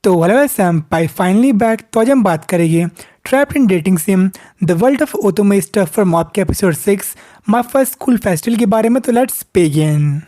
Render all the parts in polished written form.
तो hello सैम्पाई finally back. तो आज हम बात करेंगे trapped in dating sim the world of otome stuff for mob के episode 6 my first school festival के बारे में। तो लेट्स बिगिन।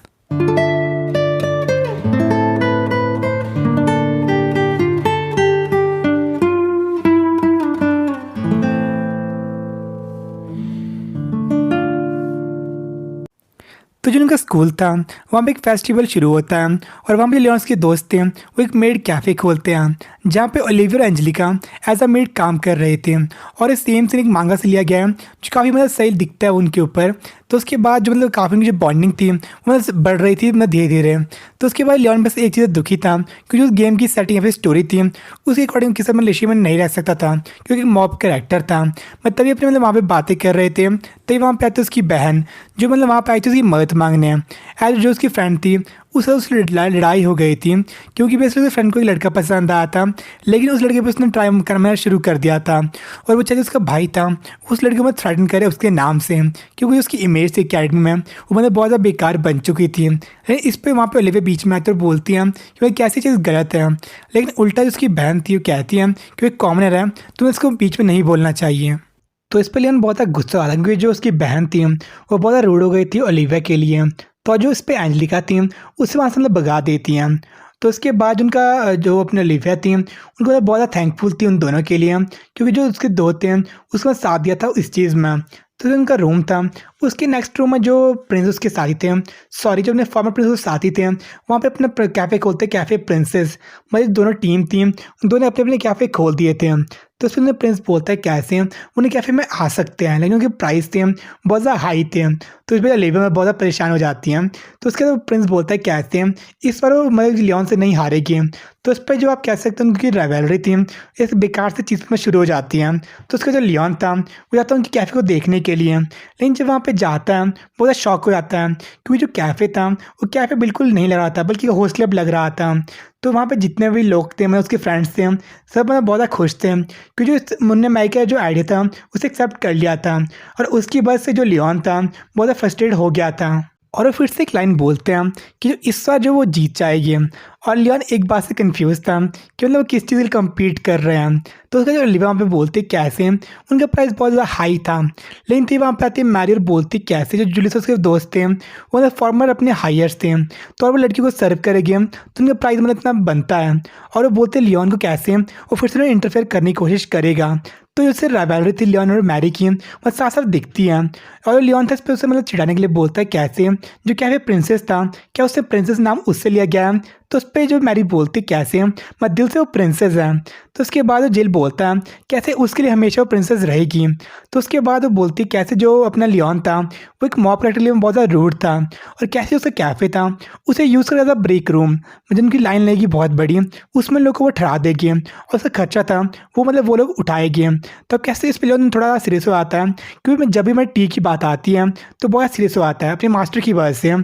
तो जो उनका स्कूल था वहाँ पे एक फेस्टिवल शुरू होता है और वहाँ पे लियोन्स के दोस्त थे वो एक मेड कैफ़े खोलते हैं जहाँ पे ओलिविया और एंजेलिका एज अ मेड काम कर रहे थे और इस सेम से एक मांगा से लिया गया है जो काफ़ी सही दिखता है उनके ऊपर। तो उसके बाद जो काफ़ी उनकी जो बॉन्डिंग थी वो बढ़ रही थी धीरे धीरे। तो उसके बाद लियोन बस एक चीज़ दुखी था क्योंकि उस गेम की सेटिंग या फिर स्टोरी थी उसके अकॉर्डिंग किसी रिलेशन में नहीं रह सकता था क्योंकि मॉब कैरेक्टर था। तभी अपने वहाँ पे बातें कर रहे थे तभी वहाँ पे आती उसकी बहन जो वहाँ पे आई थी उसकी मदद मांगने। एज जो उसकी फ्रेंड थी उससे लड़ाई हो गई थी क्योंकि बेसिकली उसके फ्रेंड को एक लड़का पसंद आया था लेकिन उस लड़के पे उसने ट्राई करना शुरू कर दिया था और वो चाहे उसका भाई था उस लड़के को थ्रेटन करे उसके नाम से क्योंकि उसकी इमेज थी अकेडमी में वो बहुत ज़्यादा बेकार बन चुकी थी। लेकिन इस पर वहाँ पे ओलिविया बीच में आती और बोलती हैं कि भाई कैसी चीज़ गलत है, लेकिन उल्टा उसकी बहन थी वो कहती है कि वो कॉमनर है तुम्हें इसको बीच में नहीं बोलना चाहिए। तो इस पर लियोन बहुत ज़्यादा गुस्सा आ रहा क्योंकि जो उसकी बहन थी वो बहुत ज़्यादा रूड हो गई थी ओलिविया के लिए। तो जो इस पर एंजेलिका थी उससे वहाँ से भगा देती हैं। तो उसके बाद उनका जो अपने ओलिविया थी उनको बहुत ज़्यादा थैंकफुल थी उन दोनों के लिए क्योंकि जो उसके दो थे उसका साथ दिया था इस चीज़ में। तो जो उनका रूम था उसके नेक्स्ट रूम में जो प्रिंस उसके साथी थे जो अपने फॉर्मर प्रिंस उसके साथी थे वहाँ पे अपना कैफ़े खोलते कैफ़े प्रिंसेस दोनों टीम थी उन दोनों अपने अपने कैफ़े खोल दिए थे। तो उसमें उन्हें प्रिंस बोलता है कैसे उन्हें कैफ़े में आ सकते हैं लेकिन उनके प्राइस थे बहुत ज़्यादा हाई थे। तो इस वजह लेबर में बहुत ज़्यादा परेशान हो जाती हैं। तो उसके बाद प्रिंस बोलता है कैसे इस बार वो लियोन से नहीं हारेगी। तो उस पर जो आप कह सकते हैं उनकी राइवलरी थी इस बेकार से चीज़ में शुरू हो जाती है। तो उसका जो लियोन था वो जाता है उनकी कैफ़े को देखने के लिए, लेकिन जब वहाँ पे जाता है बहुत ज़्यादा शॉक हो जाता है क्योंकि जो कैफ़े था वो कैफ़े बिल्कुल नहीं लग रहा था बल्कि होस्ट क्लब लग रहा था। तो वहाँ पे जितने भी लोग थे उसके फ्रेंड्स थे सब बहुत ज़्यादा खुश थे क्योंकि जो मुन्ने माई का जो आइडिया था उसे एक्सेप्ट कर लिया था और उसकी वजह से जो लियोन था बहुत ज़्यादा फ्रस्ट्रेटेड हो गया था। और वो फिर से एक लाइन बोलते हैं कि जो इस बार जो वो जीत जाएगी और लियोन एक बात से कंफ्यूज था कि वो किस चीज़ के लिए कम्पीट कर रहे हैं। तो उसका जो ओलिविया वहाँ पे बोलती कैसे उनका प्राइस बहुत ज़्यादा हाई था, लेकिन थी वहाँ पे आती मैरी और बोलती कैसे जो जूलियस उसके दोस्त थे वो फॉर्मर अपने हायर्स थे तो और वो लड़की को सर्व करेंगे तो उनका प्राइस इतना बनता है। और वो बोलते लियोन को कैसे वो फिर से इंटरफेयर करने की कोशिश करेगा। तो उससे राइवलरी थी लियोन और मैरी की वो साफ साफ दिखती है और लियोन था इस पर उसे चिढ़ाने के लिए बोलता है कैसे जो कैफे प्रिंसेस था क्या उससे प्रिंसेस नाम उससे लिया गया है। तो उस पर जो मैरी बोलती कैसे मैं दिल से वो प्रिंसेस है। तो उसके बाद वो जेल बोलता है कैसे उसके लिए हमेशा वो प्रिंसेस रहेगी। तो उसके बाद वो बोलती कैसे जो अपना लियोन था वो एक मॉब कैरेक्टर के लिए बहुत ज़्यादा रूड था और कैसे उसका कैफ़े था उसे यूज़ कर था ब्रेक रूम जिनकी लाइन लगेगी बहुत बड़ी उसमें लोगों को वो ठहरा देगी और उसका खर्चा था वो वो लोग उठाएंगे। तो कैसे इस पर थोड़ा सीरियस हो आता है क्योंकि जब भी टी की बात आती है तो बहुत सीरियस हो आता है अपने मास्टर की वजह से।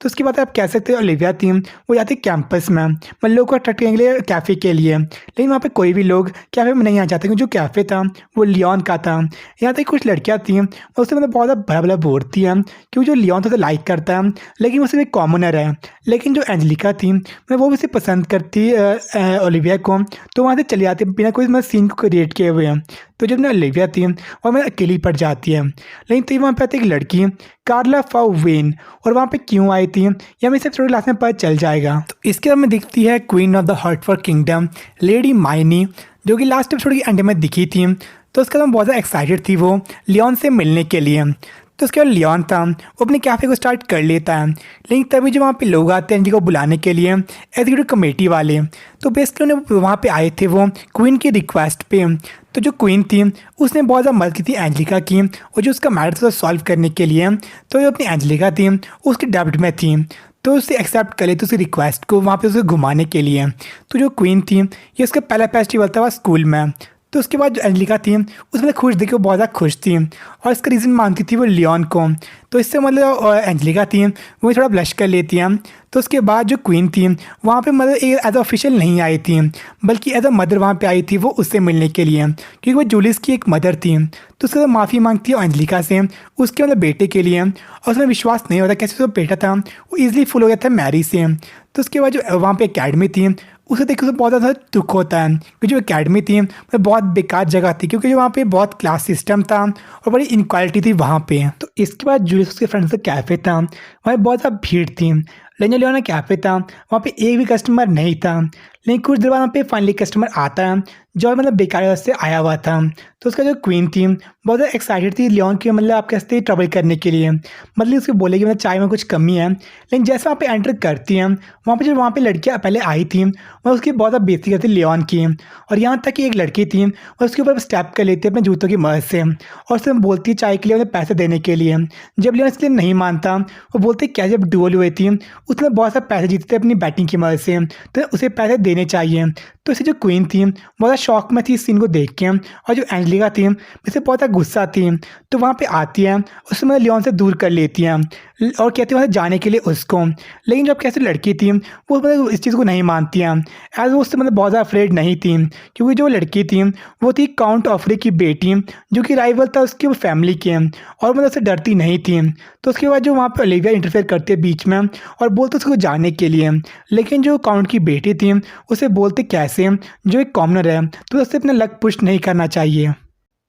तो उसके बाद आप कह सकते हो ओलिविया थी वो जाती कैंपस में लोगों को अट्रैक्ट करने के लिए कैफ़े के लिए, लेकिन वहाँ पे कोई भी लोग कैफ़े में नहीं आ जाते क्योंकि जो कैफ़े था वो लियोन का था। यहाँ तक कुछ लड़कियाँ थी उससे बहुत ज़्यादा भला भला बोलती हैं क्योंकि जो लियोन था उसे लाइक करता है लेकिन वो सिर्फ एक कॉमनर है। लेकिन जो एंजेलिका थी वो भी उसे पसंद करती ओलिविया को तो वहाँ से चली जाती बिना कोई सीन को क्रिएट किए हुए। तो जब ओलिविया थी और मैं अकेली पड़ जाती है, लेकिन तो वहाँ पे आती एक लड़की कार्ला फाउ वेन और वहाँ पे क्यों आई थी या हमें सिर्फ थोड़ी क्लास में पता चल जाएगा। तो इसके बाद में दिखती है queen of the Hertford kingdom lady Miney जो कि लास्ट एपिसोड के एंड में दिखी थी। तो उसके बाद बहुत ज़्यादा एक्साइटेड थी वो लियोन से मिलने के लिए। तो उसके बाद लियोन था वो अपने कैफ़े को स्टार्ट कर लेता है, लेकिन तभी जो वहाँ पे लोग आते हैं जिनको बुलाने के लिए एग्जीक्यूटिव कमेटी वाले तो बेसिकली उन्हें वहाँ पे आए थे वो क्वीन की रिक्वेस्ट पे। तो जो क्वीन थी उसने बहुत ज़्यादा मदद की थी एंजेलिका की और जो उसका मैटर था सॉल्व करने के लिए। तो जो अपनी एंजेलिका थी उसकी डेब्ट में थी तो उससे एक्सेप्ट कर लेते उसकी रिक्वेस्ट को वहाँ पे उसे घुमाने के लिए। तो जो क्वीन थी ये उसका पहला फेस्टिवल था वह स्कूल में। तो उसके बाद जो एंजेलिका थी उसमें खुश देखी वो बहुत ज़्यादा खुश थी और इसका रीज़न मानती थी वो लियोन को। तो इससे एंजेलिका थी वो थोड़ा ब्लश कर लेती हैं। तो उसके बाद जो क्वीन थी वहाँ पे एक एज ऑफिशियल नहीं आई थी बल्कि एज अ मदर वहाँ पे आई थी वो उससे मिलने के लिए क्योंकि वो जूलियस की एक मदर थी। तो उसके बाद माफ़ी मांगती है एंजेलिका से उसके बेटे के लिए और उसमें विश्वास नहीं होता कैसे उसका बेटा था वो ईजिली फुल हो गया था मैरी से। तो उसके बाद जो वहाँ पे एकेडमी थी उसे देख के उसे बहुत ज़्यादा दुख होता है कि जो एकेडमी थी वो बहुत बेकार जगह थी, क्योंकि जो वहाँ पे बहुत क्लास सिस्टम था और बड़ी इनक्वालिटी थी वहाँ पे। तो इसके बाद जूलियस उसके फ्रेंड्स का कैफ़े था, वहाँ बहुत ज़्यादा भीड़ थी। लेकिन जो लियोना कैफ़े था वहाँ पे एक भी कस्टमर नहीं था। लेकिन कुछ देर बाद वहाँ पे फाइनली कस्टमर आता है जो मतलब बेकार से आया हुआ था। तो उसका जो क्वीन थी बहुत ज़्यादा एक्साइटेड थी लियोन की, मतलब आप कहते ट्रबल करने के लिए, मतलब उसको बोलेगी मतलब चाय में कुछ कमी है। लेकिन जैसे वहाँ पे एंटर करती हैं वहाँ पे लड़कियाँ पहले आई थी वह उसकी बहुत ज़्यादा बेइज्जती करती लियोन की। और यहाँ तक कि एक लड़की थी और उसके ऊपर स्टेप कर लेती है अपने जूतों की मदद से और उससे बोलती है चाय के लिए उन्हें पैसे देने के लिए। जब लियोन इसके लिए नहीं मानता वो बोलते क्या जब डुअल हुई थी उसने बहुत सारे पैसे जीते थे अपनी बैटिंग की मदद से, तो उसे पैसे देने चाहिए। तो इसे जो क्वीन थी बहुत ज़्यादा शौक में थी इस सीन को देख के, और जो एंजेलिका थी इसे बहुत ज़्यादा गुस्सा थी। तो वहाँ पे आती है उससे मतलब लियोन से दूर कर लेती है और कहती है वहाँ जाने के लिए उसको। लेकिन जब कैसे लड़की थी वो मतलब इस चीज़ को नहीं मानती है, एज वो उससे मतलब बहुत ज़्यादा अफ्रेड नहीं थी, क्योंकि जो लड़की थी वो थी काउंट ऑफरी की बेटी जो कि राइवल था उसकी फैमिली के, और मतलब उससे डरती नहीं थी। तो उसके बाद जो वहाँ पे ओलिविया इंटरफेयर करती है बीच में और बोलते उसको जाने के लिए। लेकिन जो काउंट की बेटी थी उसे बोलते कैसे जो एक कॉमनर है तो उससे अपना लक पुश नहीं करना चाहिए।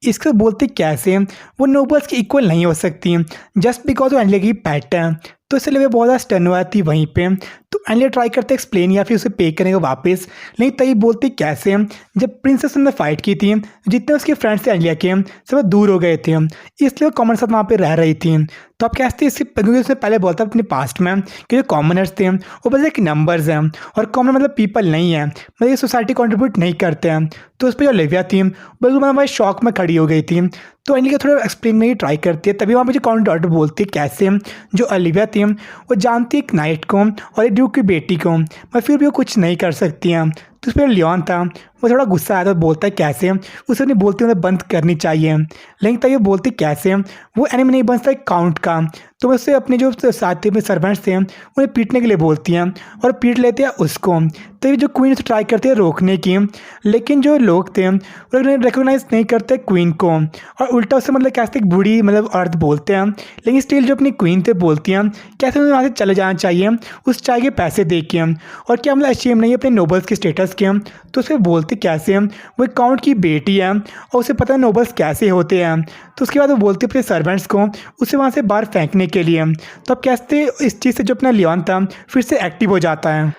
इसको बोलते कैसे वो नोबल्स की इक्वल नहीं हो सकती जस्ट बिकॉज वो एनलिया की पेट है। तो इसलिए वे बहुत ज़्यादा स्टन हुआ थी वहीं पे। तो एनलिया ट्राई करते एक्सप्लेन या फिर उसे पे करेंगे वापस, लेकिन तभी बोलते कैसे जब प्रिंसेस ने फाइट की थी जितने उसके फ्रेंड्स थे एनलिया के सब दूर हो गए थे, इसलिए वो कॉमन साथ वहाँ पे रह रही थी। तो आप कहते इससे क्योंकि उसने पहले बोलता अपने पास्ट में कि जो कॉमनर्स थे वो बस एक नंबर्स हैं और कॉमन मतलब पीपल नहीं है, मतलब ये सोसाइटी कंट्रीब्यूट नहीं करते हैं। तो उस पर जो लिविया थी बिल्कुल मतलब भाई शॉक में खड़ी हो गई थी। तो एनलिया थोड़ा एक्सप्लेन में ही ट्राई करती है, तभी वहाँ पे जो काउंट डॉटर बोलती है कैसे जो ओलिविया थी वो जानती है एक नाइट को और एक ड्यूक की बेटी को, पर फिर भी वो कुछ नहीं कर सकती हैं। तो उस पर लियोन था वो थोड़ा गुस्सा आया था, बोलता है कैसे उसे नहीं बोलती मतलब बंद करनी चाहिए। लेकिन तभी वो बोलती कैसे वो एनिमी नहीं बनता एक काउंट का। तो उससे अपने जो साथी में सर्वेंट्स थे उन्हें पीटने के लिए बोलती हैं और पीट लेते हैं उसको। तो ये जो क्वीन उसे ट्राई करती है रोकने की, लेकिन जो लोग थे वो रिकोगनाइज नहीं करते क्वीन को और उल्टा उससे मतलब कैसे एक बूढ़ी मतलब औरत बोलते हैं। लेकिन स्टिल जो अपनी क्वीन थे बोलती हैं कैसे उन्हें वहाँ से चले जाना चाहिए उस चाय के पैसे दे के, और क्या मतलब अचीव नहीं है अपने नोबल्स के स्टेटस के। तो उसे बोलते कैसे वो एक काउंट की बेटी है और उसे पता है नोबल्स कैसे होते हैं। तो उसके बाद वो बोलती अपने सर्वेंट्स को उसे वहाँ से बाहर फेंकने के लिए। तो अब कैसे इस चीज़ से जो अपना लियोन था फिर से एक्टिव हो जाता है।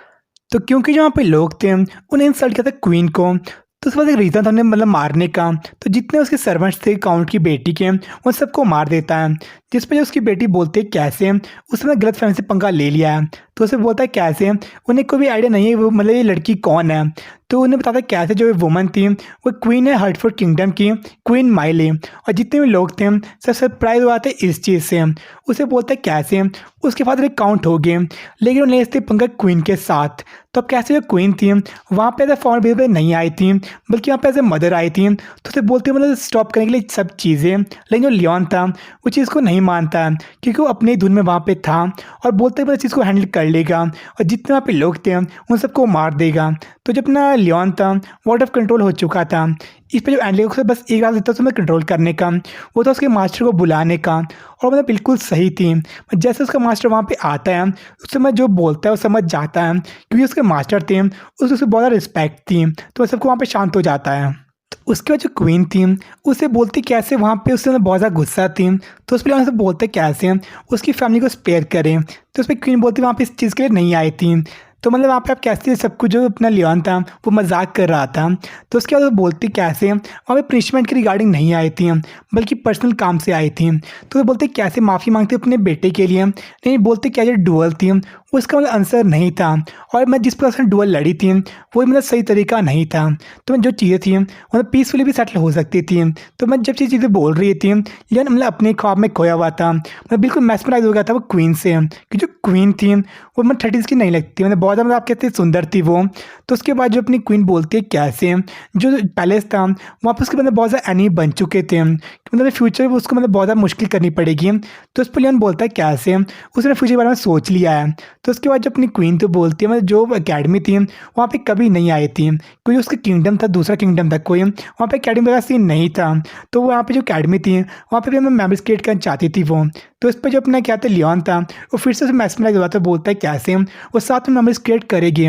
तो क्योंकि जो वहाँ पे लोग थे उन्हें इंसल्ट किया था क्वीन को, तो उसके बाद एक रीज़न था उन्हें मतलब मारने का। तो जितने उसके सर्वेंट्स थे काउंट की बेटी के उन सबको मार देता है, जिस पर जो उसकी बेटी बोलती है कैसे उसने गलत फहमी से पंगा ले लिया है। तो उसे बोलता है कैसे उन्हें कोई भी आइडिया नहीं है वो मतलब ये लड़की कौन है। तो उन्हें बताता है कैसे जो वुमन थी वो क्वीन है हर्टफोर्ड किंगडम की, क्वीन माइली, और जितने भी लोग थे सब सरप्राइज हुआ थे इस चीज़ से। उसे बोलता है कैसे उसके फादर एक काउंट हो गए लेकिन वो ले थे पंगा क्वीन के साथ। तो अब कैसे जो क्वीन थी वहाँ पे एज ए फॉरन बेस पे नहीं आई थी बल्कि वहाँ पे एज ए मदर आई थी। तो उसे बोलती मतलब स्टॉप करने के लिए सब चीज़ें, लेकिन जो लियोन था वो चीज़ को नहीं मानता है क्योंकि वो अपने धुन में वहाँ पे था और बोलते मतलब चीज़ को हैंडल कर लेगा और जितने वहाँ पे लोग थे उन सबको मार देगा। तो जब अपना लियोन था वो आउट ऑफ कंट्रोल हो चुका था। इस पर जो एंडले को बस एक रात देता था कंट्रोल करने का, वो था उसके मास्टर को बुलाने का, और मतलब बिल्कुल सही थी। जैसे उसका मास्टर वहाँ पे आता है उससे मैं जो बोलता है वो समझ जाता है क्योंकि उसके मास्टर थे उससे बहुत ज़्यादा रिस्पेक्ट थी, तो वह सबको वहाँ पे शांत हो जाता है। तो उसके बाद जो क्वीन थी उसे बोलती कैसे वहाँ पे उससे बहुत ज़्यादा गुस्सा थी, तो उस पर से बोलते कैसे उसकी फैमिली को स्पेयर करें। तो उस पर क्वीन बोलती वहाँ पे इस चीज़ के लिए नहीं आई थी। तो मतलब वहाँ पे आप कैसे सब कुछ जो अपना लियोन था वो मजाक कर रहा था। तो उसके बाद वो बोलती कैसे वहाँ पे पनिशमेंट के रिगार्डिंग नहीं आई थी बल्कि पर्सनल काम से आई थी। तो वो बोलते कैसे माफ़ी मांगते अपने बेटे के लिए, नहीं बोलते क्या जो डुअल थी उसका मतलब आंसर नहीं था, और मैं जिस पर्सन डुअल लड़ी थी वो मतलब सही तरीका नहीं था। तो मैं जो चीज़ें थी मतलब पीसफुली भी सेटल हो सकती थी। तो मैं जब ये चीज़ें बोल रही थी लेकिन मतलब अपने ख्वाब में खोया हुआ था, मैं बिल्कुल मैस्मराइज हो गया था वो क्वीन से कि जो क्वीन थी वो मतलब 30s की नहीं लगती, मतलब बहुत ज़्यादा आप कहते सुंदर थी वो। तो उसके बाद जो अपनी क्वीन बोलती है कैसे जो पैलेस था वहाँ पर उसके मतलब बहुत ज़्यादा एनिमी बन चुके थे कि मतलब फ्यूचर में उसको मतलब बहुत ज़्यादा मुश्किल करनी पड़ेगी। तो उस पर लियोन बोलता है कैसे? उसने फ्यूचर के बारे में सोच लिया है। तो उसके बाद जो अपनी क्वीन तो बोलती है मतलब जो अकेडमी थी वहाँ पे कभी नहीं आई थी, क्योंकि उसका किंगडम था, दूसरा किंगडम था कोई, वहाँ पे अकेडमी वगैरह सीन नहीं था। तो वहाँ पे जो अकेडमी थी वहाँ पे भी हमें मेमोरीज क्रिएट करना चाहती थी वो। तो इस पर जो अपना क्या था लियोन था, वो फिर से उसे मैक्सिमलाइज हुआ था, बोलता है कैसे वो साथ में मेमोरीज क्रिएट करेगी।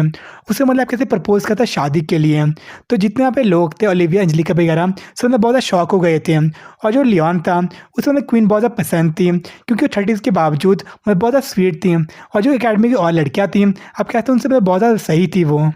उसे मतलब कैसे प्रपोज करता शादी के लिए। तो जितने यहाँ पे लोग थे, ओलिविया, एंजेलिका वगैरह, सब मतलब बहुत ज़्यादा शॉक हो गए थे। और जो लियोन था उसे मतलब क्वीन बहुत ज़्यादा पसंद थी, क्योंकि वो 30s के बावजूद मतलब बहुत ज़्यादा स्वीट थी। और जो अकेडमी की और लड़कियाँ थीं, अब कहते हैं उनसे मतलब बहुत ज़्यादा सही थी वो।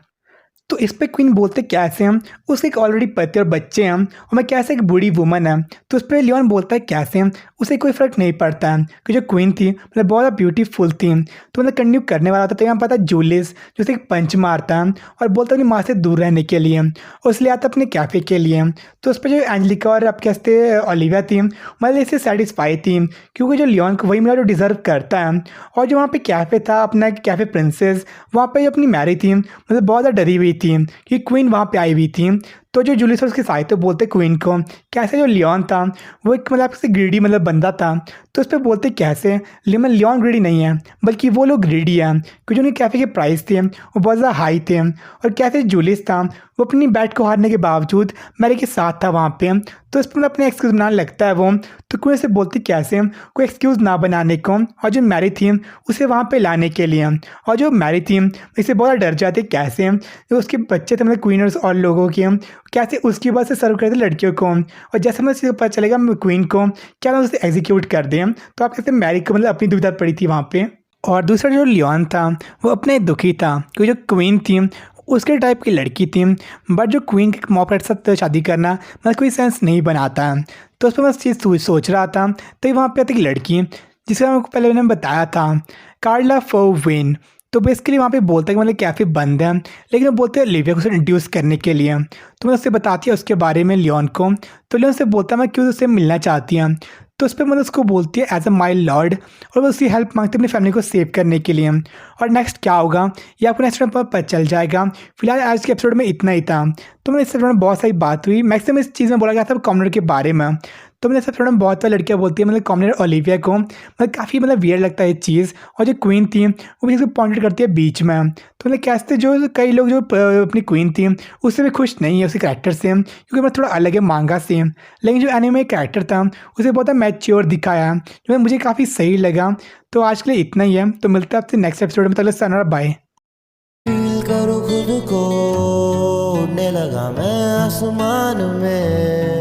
तो इस पे क्वीन बोलते कैसे हम, उसके एक ऑलरेडी पति और बच्चे हैं, और मैं कैसे एक बूढ़ी वुमन है। तो उस पर लियोन बोलता है कैसे हम, उसे कोई फ़र्क नहीं पड़ता है कि जो क्वीन थी मतलब बहुत ब्यूटीफुल थी। तो मतलब कंटिन्यू करने वाला था, तो यहाँ पता जूलियस जो उसे एक पंच मारता है और बोलता है अपनी माँ से दूर रहने के लिए, और इसलिए आता अपने कैफ़े के लिए। तो उस पर जो एंजेलिका और आप कहते ओलिविया थी मतलब इससे सेटिस्फाई थी, क्योंकि जो लियोन को वही मिला जो डिज़र्व करता है। और जो वहाँ पे कैफ़े था अपना कैफ़े प्रिंसेस, वहाँ पे अपनी मैरी थी मतलब बहुत ज़्यादा डरी हुई थी कि क्वीन वहाँ पे आई हुई थी। तो जो जूलियस और उसके साथी बोलते क्वीन को कैसे जो लियोन था वो एक मतलब से ग्रीडी मतलब बंदा था। तो उस पर बोलते कैसे लियोन ग्रीडी नहीं है, बल्कि वो लोग ग्रीडी है, क्योंकि उनके कैफ़े के प्राइस थे वो बहुत ज़्यादा हाई थे। और कैसे जूलियस था वो अपनी बैट को हारने के बावजूद मैरी के साथ था वहाँ पे। तो इस पर अपने एक्सक्यूज़ बनाने लगता है वो। तो क्वीन से बोलती कैसे कोई एक्सक्यूज़ ना बनाने को, और जो मैरी थी उसे वहाँ पे लाने के लिए। और जो मैरी थी इससे बहुत डर जाती कैसे जो उसके बच्चे थे मतलब क्वीनर्स और लोगों के, कैसे उसकी वजह से सर्व करते लड़कियों को। और जैसे मैं पता चलेगा क्वीन को क्या ना उसे एग्जीक्यूट कर दें। तो आप कैसे मैरी को मतलब अपनी दुविधा पड़ी थी वहाँ पे। और दूसरा जो लियोन था वो अपने दुखी था, क्योंकि जो क्वीन थी उसके टाइप की लड़की थी, बट जो क्वीन के मौके के साथ शादी करना मतलब कोई सेंस नहीं बनाता है। तो उस पर मैं इस चीज़ सोच रहा था, तो वहाँ पे आती एक लड़की जिसका मैंने पहले मैंने बताया था, कार्ला फोविन। तो बेसिकली वहाँ पे बोलता है कि मतलब कैफ़े बंद है, लेकिन वो बोलते हैं लिविया को उसे इंट्रोड्यूस करने के लिए। तो मैं उससे बताती है उसके बारे में लियोन को। तो लियोन से बोलता है मैं क्यों उससे मिलना चाहती हूँ। तो उस पर मतलब उसको बोलती है एज अ माई लॉर्ड, और वो उसकी हेल्प मांगती है अपनी फैमिली को सेव करने के लिए। और नेक्स्ट क्या होगा ये आपको नेक्स्ट एपिसोड पर पता चल जाएगा। फिलहाल आज के एपिसोड में इतना ही था। तो मैंने इस एपिसोड में बहुत सारी बात हुई, मैक्सिमम इस चीज़ में बोला गया था कॉमनर के बारे में। तो मैंने सब थोड़ा बहुत सारी लड़कियाँ बोलती है मतलब कॉमनर ओलिविया को मतलब काफ़ी मतलब वियर्ड लगता है ये चीज़। और जो क्वीन थी वो भी इसको पॉइंटेड करती है बीच में। तो मतलब कैसे जो कई लोग जो अपनी क्वीन थी उससे भी खुश नहीं है उसके कैरेक्टर से, क्योंकि मतलब थोड़ा अलग है मांगा से। लेकिन जो एनिमे कैरेक्टर था उसे बहुत मैच्योर दिखाया, जो मुझे काफ़ी सही लगा। तो आज के लिए इतना ही है, तो मिलते हैं आपसे नेक्स्ट एपिसोड में। तब तक बाय। फील करो खुद को, उड़ने लगा मैं आसमान में।